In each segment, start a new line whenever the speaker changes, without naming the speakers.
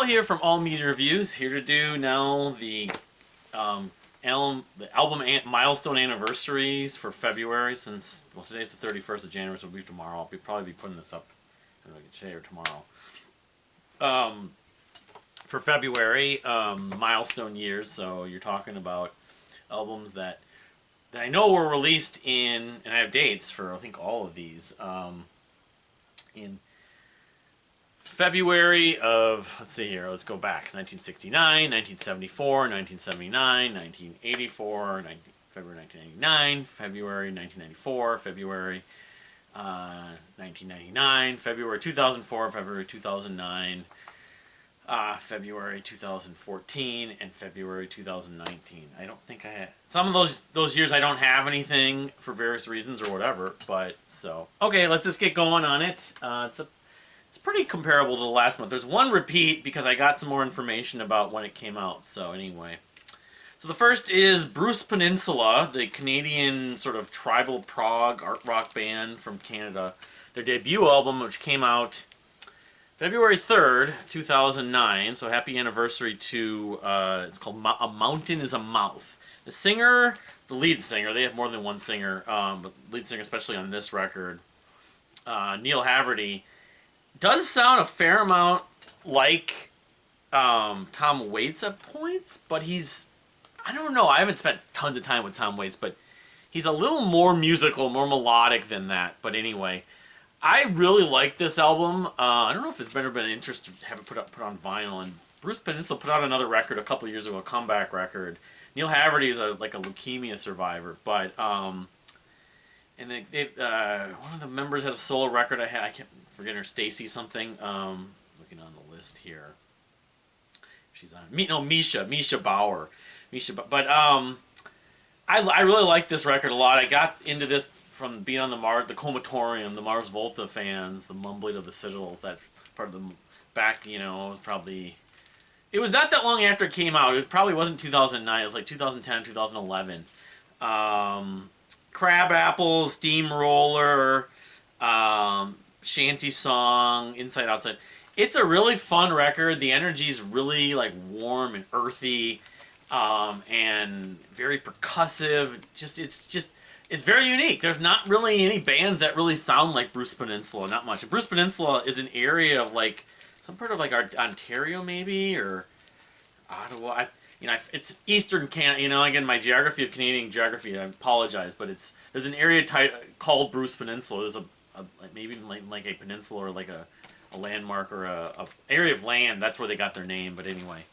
Al here from All Media Reviews, here to do now the Milestone Anniversaries for February, since, well, today's the 31st of January, so it'll be tomorrow. I'll probably be putting this up today or tomorrow. For February, milestone years, so you're talking about albums that I know were released in, and I have dates for, I think, all of these, in February of, let's see here, let's go back, 1969, 1974, 1979, 1984, February 1999, February 1994, February 1999, February 2004, February 2009, February 2014, and February 2019. I don't think I had, some of those years I don't have anything for various reasons or whatever, but so, okay, let's just get going on it. It's pretty comparable to the last month. There's one repeat because I got some more information about when it came out. So anyway. So the first is Bruce Peninsula, the Canadian sort of tribal prog art rock band from Canada. Their debut album, which came out February 3rd, 2009. So happy anniversary to, it's called A Mountain is a Mouth. The singer, the lead singer, they have more than one singer, but lead singer especially on this record, Neil Haverty, does sound a fair amount like Tom Waits at points, but he's, I don't know, I haven't spent tons of time with Tom Waits, but he's a little more musical, more melodic than that. But anyway, I really like this album. I don't know if it's ever been an interest to have it put on vinyl, and Bruce Peninsula put out another record a couple of years ago, a comeback record. Neil Haverty is like a leukemia survivor, but and one of the members had a solo record. I can't forget her, Stacy something. Looking on the list here, she's on Misha Bauer, but I really like this record a lot. I got into this from being on the Comatorium, the Mars Volta fans, the Mumbling of the Citadels. That part of the back, probably. It was not that long after it came out. It probably wasn't 2009. It was like 2010, 2011. Crab Apples, Steamroller, Shanty Song, Inside Outside. It's a really fun record. The energy's really like warm and earthy, and very percussive. It's very unique. There's not really any bands that really sound like Bruce Peninsula. Not much. Bruce Peninsula is an area of like some part of like Ontario maybe, or Ottawa. It's Eastern Canada. Again, my geography of Canadian geography, I apologize, but there's an area called Bruce Peninsula. There's maybe like a peninsula or like a landmark or a area of land. That's where they got their name. But anyway,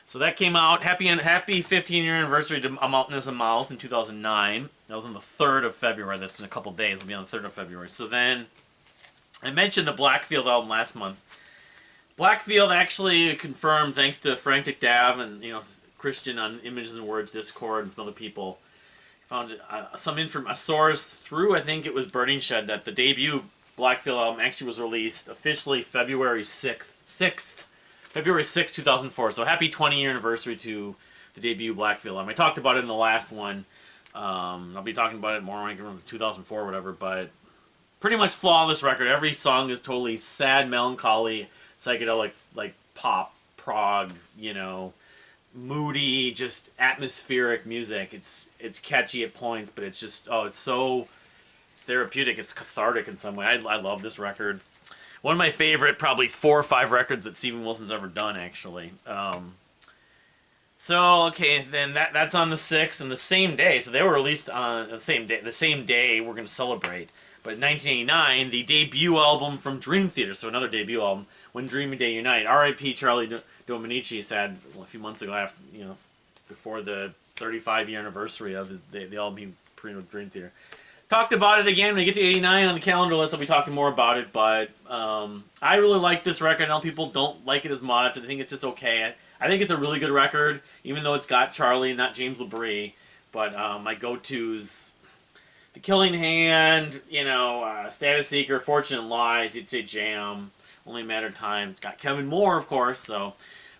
so that came out. Happy 15-year anniversary to A Mountain is a Mouth in 2009. That was on the 3rd of February. That's in a couple days. It'll be on the 3rd of February. So then, I mentioned the Blackfield album last month. Blackfield actually confirmed, thanks to Frank Dav and Christian on Images and Words Discord and some other people, found a source through, I think it was Burning Shed, that the debut Blackfield album actually was released officially February 6th, 2004. So happy 20-year anniversary to the debut Blackfield album. I talked about it in the last one. I'll be talking about it more like around 2004 or whatever, but pretty much flawless record. Every song is totally sad, melancholy, psychedelic, like pop, prog, moody, just atmospheric music. It's catchy at points, but it's just, it's so therapeutic. It's cathartic in some way. I love this record. One of my favorite, probably 4 or 5 records that Steven Wilson's ever done, actually. So, okay, then that's on the 6th, and the same day, so they were released on the same day we're going to celebrate. But in 1989, the debut album from Dream Theater, so another debut album, When Dream and Day Unite. R.I.P. Charlie Dominici said a few months ago, before the 35-year anniversary of the album he printed with Dream Theater. Talked about it again. When we get to 89 on the calendar list, I'll be talking more about it, but I really like this record. I know people don't like it as much. I think it's just okay. I think it's a really good record, even though it's got Charlie and not James LaBrie. But my go-tos, The Killing Hand, Status Seeker, Fortune and Lies, It's a Jam, Only a Matter of Time. It's got Kevin Moore, of course. So,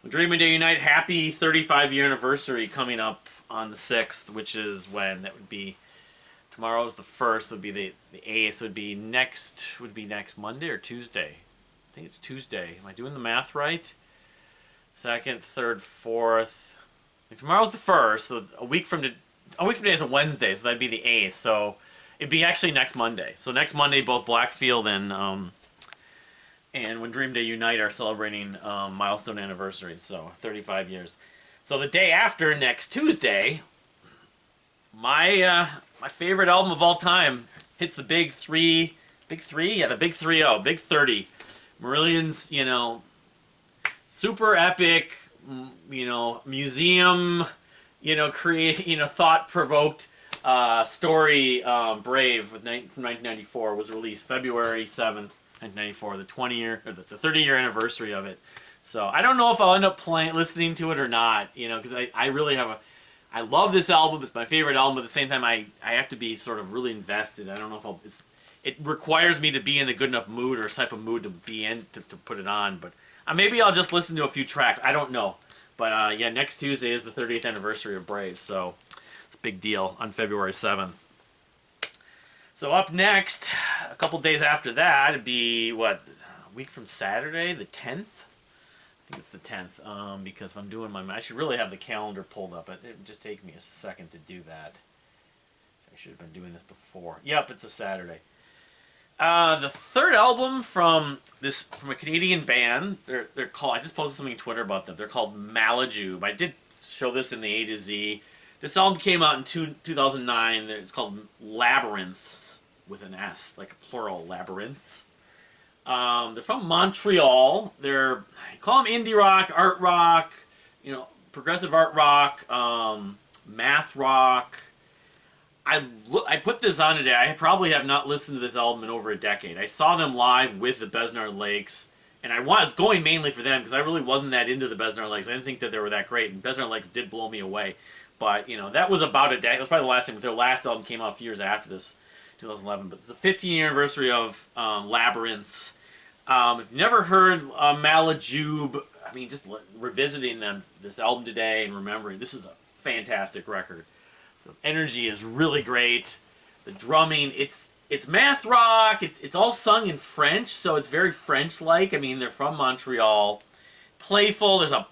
Dream and Day Unite, happy 35-year anniversary coming up on the 6th, which is when that would be. Tomorrow is the 1st. Would be the 8th. Would be next Monday or Tuesday. I think it's Tuesday. Am I doing the math right? 2nd, 3rd, 4th. Tomorrow's the 1st, so a week from today is a Wednesday, so that'd be the 8th. So it'd be actually next Monday. So next Monday, both Blackfield and When Dream Day Unite are celebrating Milestone Anniverary, so 35 years. So the day after, next Tuesday, my favorite album of all time hits the big 30, big 30. Marillion's, super epic, museum, thought-provoked story, Brave from 1994 was released February 7th, 1994, the 30-year anniversary of it. So I don't know if I'll end up listening to it or not, because I really I love this album. It's my favorite album, but at the same time, I have to be sort of really invested. I don't know if it requires me to be in the good enough mood or type of mood to be in to put it on, but maybe I'll just listen to a few tracks. I don't know. But yeah, next Tuesday is the 30th anniversary of Brave, so it's a big deal on February 7th. So up next, a couple days after that, it'd be, a week from Saturday, the 10th? I think it's the 10th, because if I'm doing I should really have the calendar pulled up. It would just take me a second to do that. I should have been doing this before. Yep, it's a Saturday. The third album from a Canadian band. They're called. I just posted something on Twitter about them. They're called Malajube. I did show this in the A to Z. This album came out in 2009. It's called Labyrinthes with an S, like plural, Labyrinthes. They're from Montreal. I call them indie rock, art rock, progressive art rock, math rock. I put this on today. I probably have not listened to this album in over a decade. I saw them live with the Besnard Lakes, and I was going mainly for them because I really wasn't that into the Besnard Lakes. I didn't think that they were that great, and Besnard Lakes did blow me away. But, that was about a decade. That's probably the last thing. Their last album came out a few years after this, 2011. But it's the 15th anniversary of Labyrinthes. If you've never heard Malajube, just revisiting this album today and remembering, this is a fantastic record. The energy is really great. The drumming, it's math rock. It's all sung in French, so it's very French-like. They're from Montreal. Playful. There's a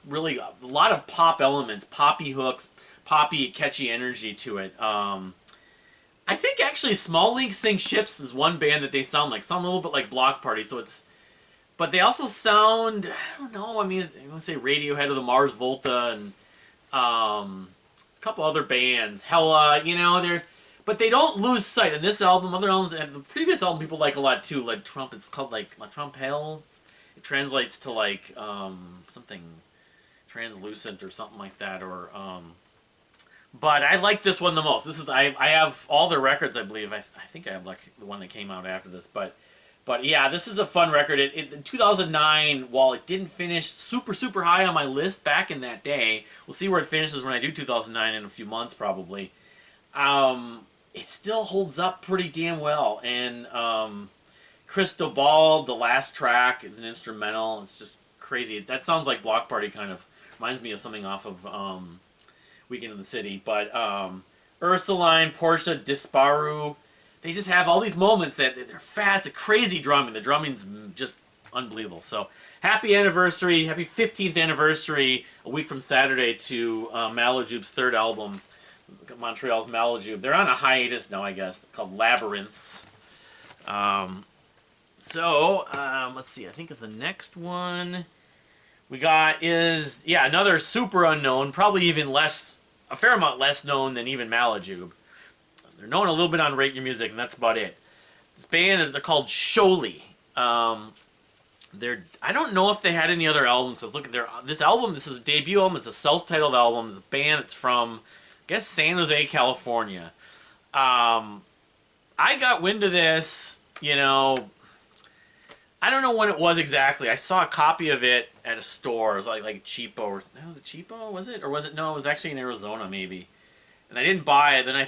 lot of pop elements, poppy hooks, poppy, catchy energy to it. I think actually Small League Sink Ships is one band that they sound a little bit like Block Party. But they also sound, I don't know. I want to say Radiohead or the Mars Volta and a couple other bands. Hella, but they don't lose sight. And this album, other albums, and the previous album people like a lot too. Like Trump, it's called La Trumpels. It translates to something translucent or something like that. Or but I like this one the most. I have all their records, I believe. I think I have the one that came out after this, but yeah, this is a fun record. In 2009, while it didn't finish super, super high on my list back in that day, we'll see where it finishes when I do 2009 in a few months probably. It still holds up pretty damn well. And Crystal Ball, the last track, is an instrumental. It's just crazy. That sounds like Block Party kind of. Reminds me of something off of Weekend in the City. But Ursuline, Portia, Disparu, they just have all these moments that they're fast, the crazy drumming. The drumming's just unbelievable. So happy anniversary, happy 15th anniversary, a week from Saturday, to Malajube's third album, Montreal's Malajube. They're on a hiatus now, I guess, called Labyrinths. Let's see, I think the next one we got is, another super unknown, probably a fair amount less known than even Malajube. They're known a little bit on Rate Your Music, and that's about it. This band, they're called Sholi. I don't know if they had any other albums. So look at this album. This is a debut album. It's a self-titled album. It's a band. It's from, I guess, San Jose, California. I got wind of this, I don't know when it was exactly. I saw a copy of it at a store. It was like cheapo. Was it cheapo? Was it? Or was it? No, it was actually in Arizona, maybe. And I didn't buy it. Then I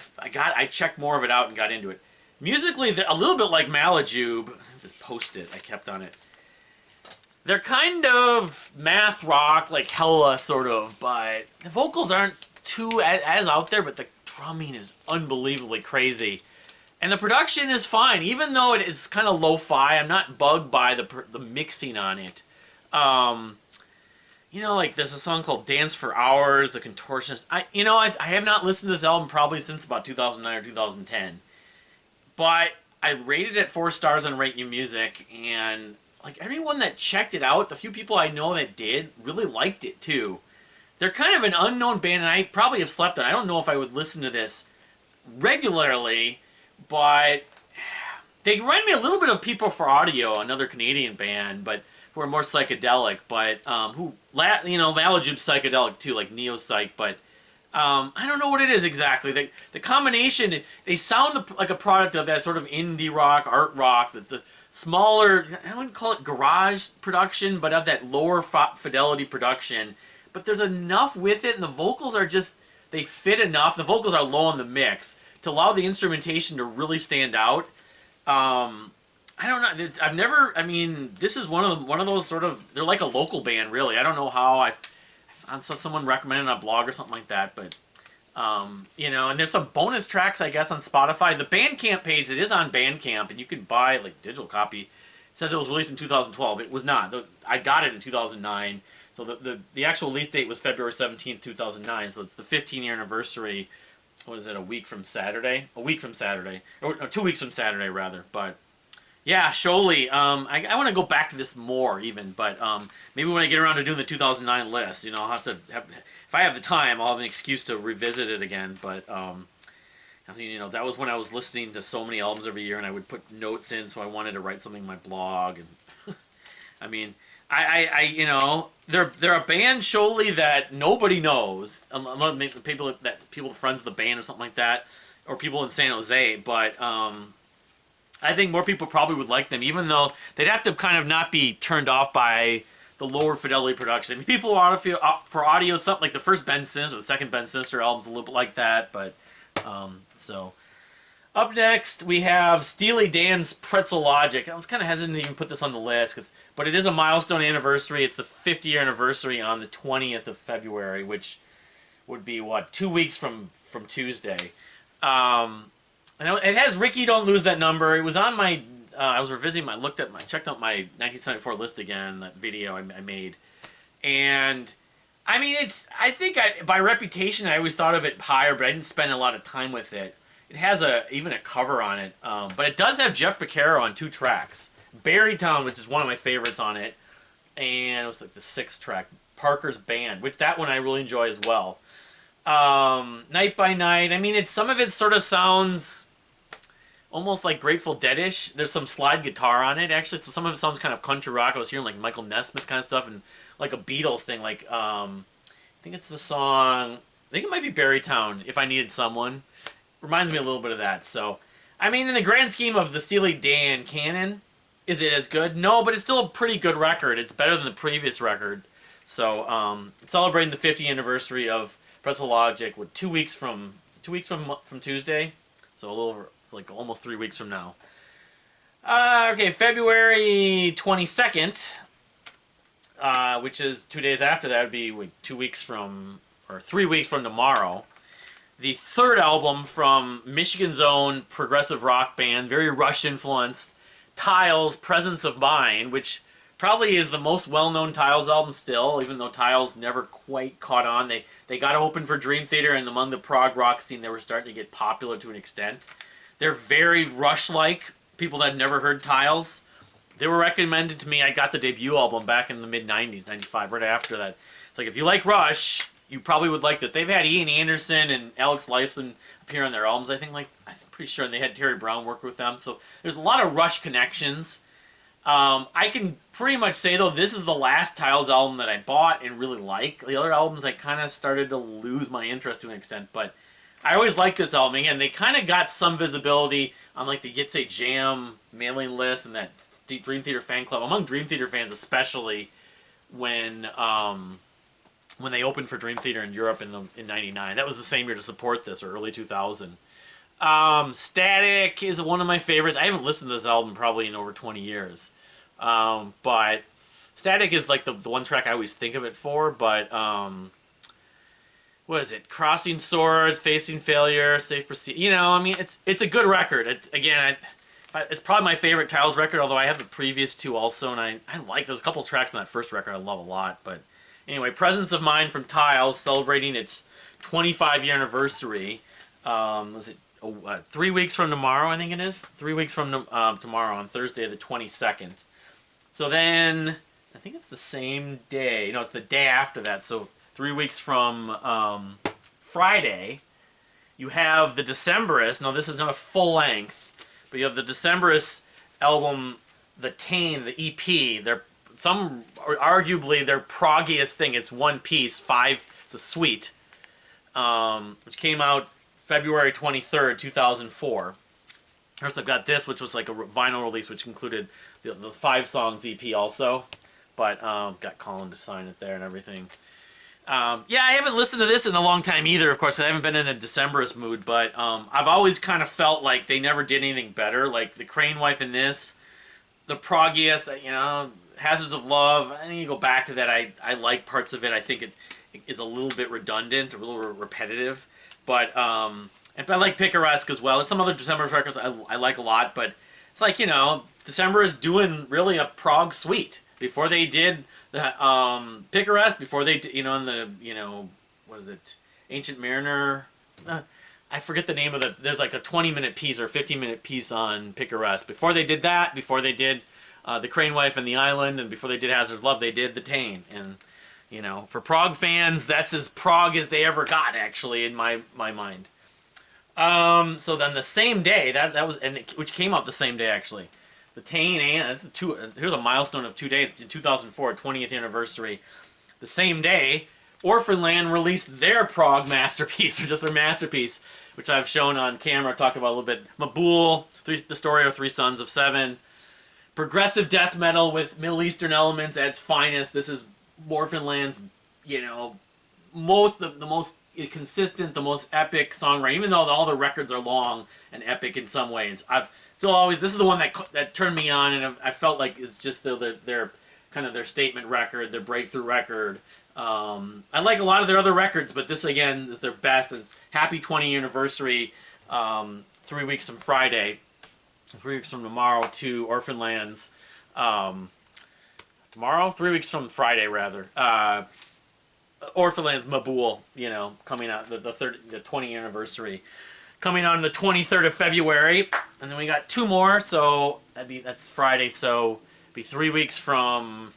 checked more of it out and got into it. Musically, a little bit like Malajube. This Post-it I kept on it. They're kind of math rock, like Hella, sort of, but the vocals aren't too as out there, but the drumming is unbelievably crazy. And the production is fine, even though it's kind of lo-fi. I'm not bugged by the mixing on it. like there's a song called Dance for Hours, The Contortionist. I have not listened to this album probably since about 2009 or 2010. But I rated it 4 stars on Rate New Music, and like everyone that checked it out, the few people I know that did, really liked it too. They're kind of an unknown band, and I probably have slept on. I don't know if I would listen to this regularly, but they remind me a little bit of People for Audio, another Canadian band, but who are more psychedelic, but Malajube's psychedelic too, like neo-psych, but I don't know what it is exactly. The combination, they sound like a product of that sort of indie rock, art rock, the smaller, I wouldn't call it garage production, but of that lower fidelity production. But there's enough with it, and the vocals are just, they fit enough. The vocals are low in the mix to allow the instrumentation to really stand out. I don't know. I've never. I mean, this is one of those sort of. They're like a local band, really. I don't know how. I saw someone recommended on a blog or something like that, but and there's some bonus tracks, I guess, on Spotify. The Bandcamp page, it is on Bandcamp, and you can buy like digital copy. It says it was released in 2012. It was not. I got it in 2009. So the actual release date was February 17th, 2009. So it's the 15-year anniversary. What is it? A week from Saturday? Or no, 2 weeks from Saturday, rather. But yeah, Sholi. I want to go back to this more even, but maybe when I get around to doing the 2009 list, I'll have to if I have the time, I'll have an excuse to revisit it again. But that was when I was listening to so many albums every year, and I would put notes in, so I wanted to write something in my blog. And I mean, they're a band, Sholi, that nobody knows, unless people friends with the band or something like that, or people in San Jose. But I think more people probably would like them, even though they'd have to kind of not be turned off by the lower fidelity production. I mean, people want to feel for audio, something like the first Ben Sinister, the second Ben Sinister album's a little bit like that. But so up next we have Steely Dan's Pretzel Logic. I was kind of hesitant to even put this on the list, but it is a Milestone Anniversary. It's the 50-year anniversary on the 20th of February, which would be 2 weeks from Tuesday. I know it has Ricky Don't Lose That Number. It was on my I was revisiting checked out my 1974 list again, that video I made. And I mean, by reputation I always thought of it higher, but I didn't spend a lot of time with it. It has even a cover on it, but it does have Jeff Becerra on 2 tracks. Berrytown, which is one of my favorites on it, and it was like the 6th track, Parker's Band, which that one I really enjoy as well. Night by Night, I mean, some of it sort of sounds almost like Grateful Dead-ish. There's some slide guitar on it, actually, so some of it sounds kind of country rock. I was hearing like Michael Nesmith kind of stuff, and like a Beatles thing, like, I think it's the song, I think it might be Berrytown, If I Needed Someone. Reminds me a little bit of that. So, I mean, in the grand scheme of the Steely Dan canon, is it as good? No, but it's still a pretty good record. It's better than the previous record. So, celebrating the 50th anniversary of Pretzel Logic with 2 weeks from Tuesday. So like almost 3 weeks from now. Okay, February 22nd, which is 2 days after that, would be 2 weeks from, or 3 weeks from tomorrow. The 3rd album from Michigan's own progressive rock band, very Rush influenced, Tiles, Presence of Mind, which probably is the most well-known Tiles album still, even though Tiles never quite caught on. They got open for Dream Theater, and among the prog rock scene, they were starting to get popular to an extent. They're very Rush-like. People that had never heard Tiles, they were recommended to me. I got the debut album back in the mid-90s, 95, right after that. It's like, if you like Rush, you probably would like that. They've had Ian Anderson and Alex Lifeson appear on their albums, I'm pretty sure, and they had Terry Brown work with them. So there's a lot of Rush connections. I can pretty much say, though, this is the last Tiles album that I bought and really like. The other albums, I kind of started to lose my interest to an extent, but I always liked this album. Again, they kind of got some visibility on like the Yitsay Jam mailing list and that Dream Theater fan club, among Dream Theater fans especially, when they opened for Dream Theater in Europe in '99. That was the same year to support this, or early 2000. Static is one of my favorites. I haven't listened to this album probably in over 20 years. But Static is like the one track I always think of it for, but what is it? Crossing Swords, Facing Failure, Safe Proceed. It's a good record. It's probably my favorite Tiles record, although I have the previous two also, and I like, there's a couple tracks on that first record I love a lot, but Anyway, Presence of Mind from Tile, celebrating its 25-year anniversary. Was it 3 weeks from tomorrow, I think it is? 3 weeks from tomorrow, on Thursday the 22nd. So then, I think it's the same day. No, it's the day after that. So 3 weeks from Friday, you have the Decemberists. Now, this is not a full length, but you have the Decemberists album, the Tain, the EP. Arguably their proggiest thing. It's one piece, it's a suite, which came out February 23rd, 2004. First, I've got this, which was like a vinyl release, which included the 5 songs EP also. But got Colin to sign it there and everything. Yeah, I haven't listened to this in a long time either. Of course, I haven't been in a Decemberist mood, but I've always kind of felt like they never did anything better. Like the Crane Wife in this, the proggiest, Hazards of Love. I need to go back to that. I like parts of it. I think it is a little bit redundant, a little repetitive, but and I like Picaresque as well. There's some other Decemberist records I like a lot, but it's like December is doing really a prog suite. Before they did the Picaresque, before they did, in the was it Ancient Mariner? I forget the name of the. There's like a 20-minute piece or 15-minute piece on Picaresque. Before they did that, before they did the Crane Wife and the Island, and before they did Hazard of Love, they did the Tain. And for prog fans, that's as prog as they ever got, actually, in my mind. So then the same day that was, which came out the same day actually. The Tain and here's a milestone of 2 days in 2004, 20th anniversary. The same day, Orphaned released their prog masterpiece, or just their masterpiece, which I've shown on camera, talked about a little bit. Mabool, the story of 3 sons of 7. Progressive death metal with Middle Eastern elements at its finest. This is Orphaned's, the most consistent, the most epic songwriting. Even though all the records are long and epic in some ways, this is the one that turned me on, and I felt like it's just their kind of their statement record, their breakthrough record. I like a lot of their other records, but this again is their best. It's happy 20th anniversary. 3 weeks from Friday, 3 weeks from tomorrow to Orphaned's. Tomorrow, 3 weeks from Friday rather. Orphaned's Mabool, coming out the 20th anniversary. Coming on the 23rd of February, and then we got 2 more, so that's Friday, so it'd be 3 weeks from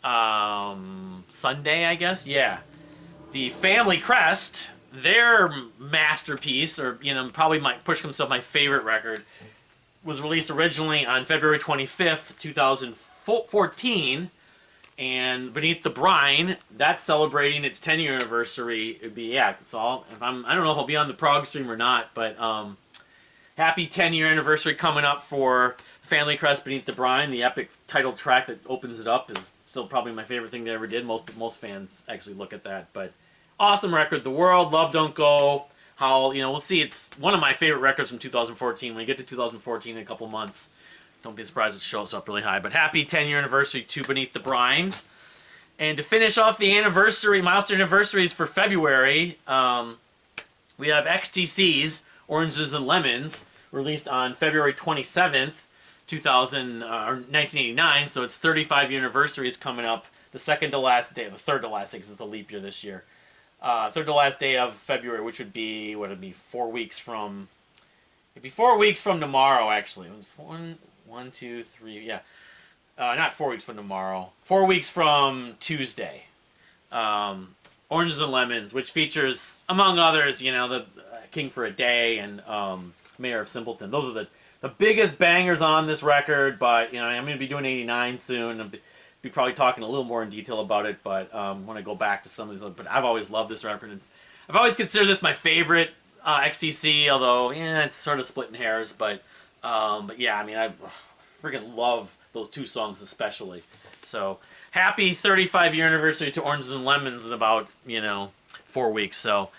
Sunday, I guess. Yeah, the Family Crest, their masterpiece, or probably might push themselves my favorite record, was released originally on February 25th, 2014. And Beneath the Brine, that's celebrating its 10-year anniversary. It'd be, so I don't know if I'll be on the prog stream or not, but happy 10-year anniversary coming up for Family Crest, Beneath the Brine. The epic title track that opens it up is still probably my favorite thing they ever did. Most fans actually look at that, but awesome record. The World, Love Don't Go. Howl, we'll see. It's one of my favorite records from 2014. When we get to 2014 in a couple months, don't be surprised it shows up really high. But happy 10-year anniversary to Beneath the Brine. And to finish off the milestone anniversaries for February, we have XTC's Oranges and Lemons, released on February 27th, 1989. So its 35-year anniversary is coming up. The third to last day, because it's a leap year this year. Third to last day of February, which would be, 4 weeks from... It'd be 4 weeks from tomorrow, actually. It was 1, 2, 3, yeah. Not 4 weeks from tomorrow. 4 weeks from Tuesday. Oranges and Lemons, which features, among others, the King for a Day and Mayor of Simpleton. Those are the biggest bangers on this record, but, I'm going to be doing 89 soon. I'll be probably talking a little more in detail about it, but I want to go back to some of these. But I've always loved this record. And I've always considered this my favorite XTC, although, it's sort of splitting hairs, but yeah, I freaking love those 2 songs especially. So, happy 35-year anniversary to Oranges and Lemons in about, 4 weeks. So,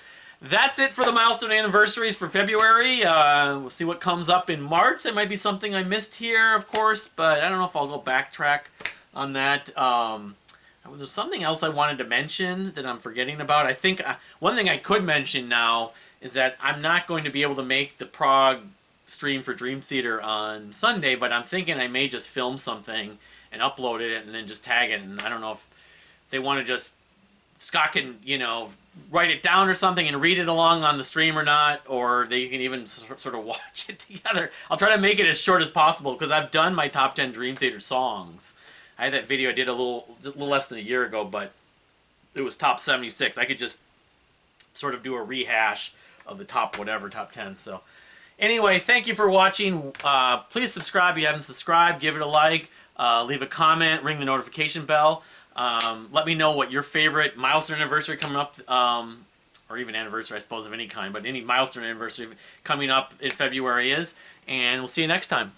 that's it for the milestone anniversaries for February. We'll see what comes up in March. There might be something I missed here, of course, but I don't know if I'll go backtrack on that. There's something else I wanted to mention that I'm forgetting about. I think one thing I could mention now is that I'm not going to be able to make the prog stream for Dream Theater on Sunday, but I'm thinking I may just film something and upload it and then just tag it. And I don't know if they want to just Scott can, write it down or something and read it along on the stream or not, or they can even sort of watch it together. I'll try to make it as short as possible because I've done my top 10 Dream Theater songs. I had that video I did a little less than a year ago, but it was top 76. I could just sort of do a rehash of the top 10. So anyway, thank you for watching. Please subscribe if you haven't subscribed. Give it a like. Leave a comment. Ring the notification bell. Let me know what your favorite Milestone Anniversary coming up, or even anniversary, I suppose, of any kind, but any Milestone Anniversary coming up in February is. And we'll see you next time.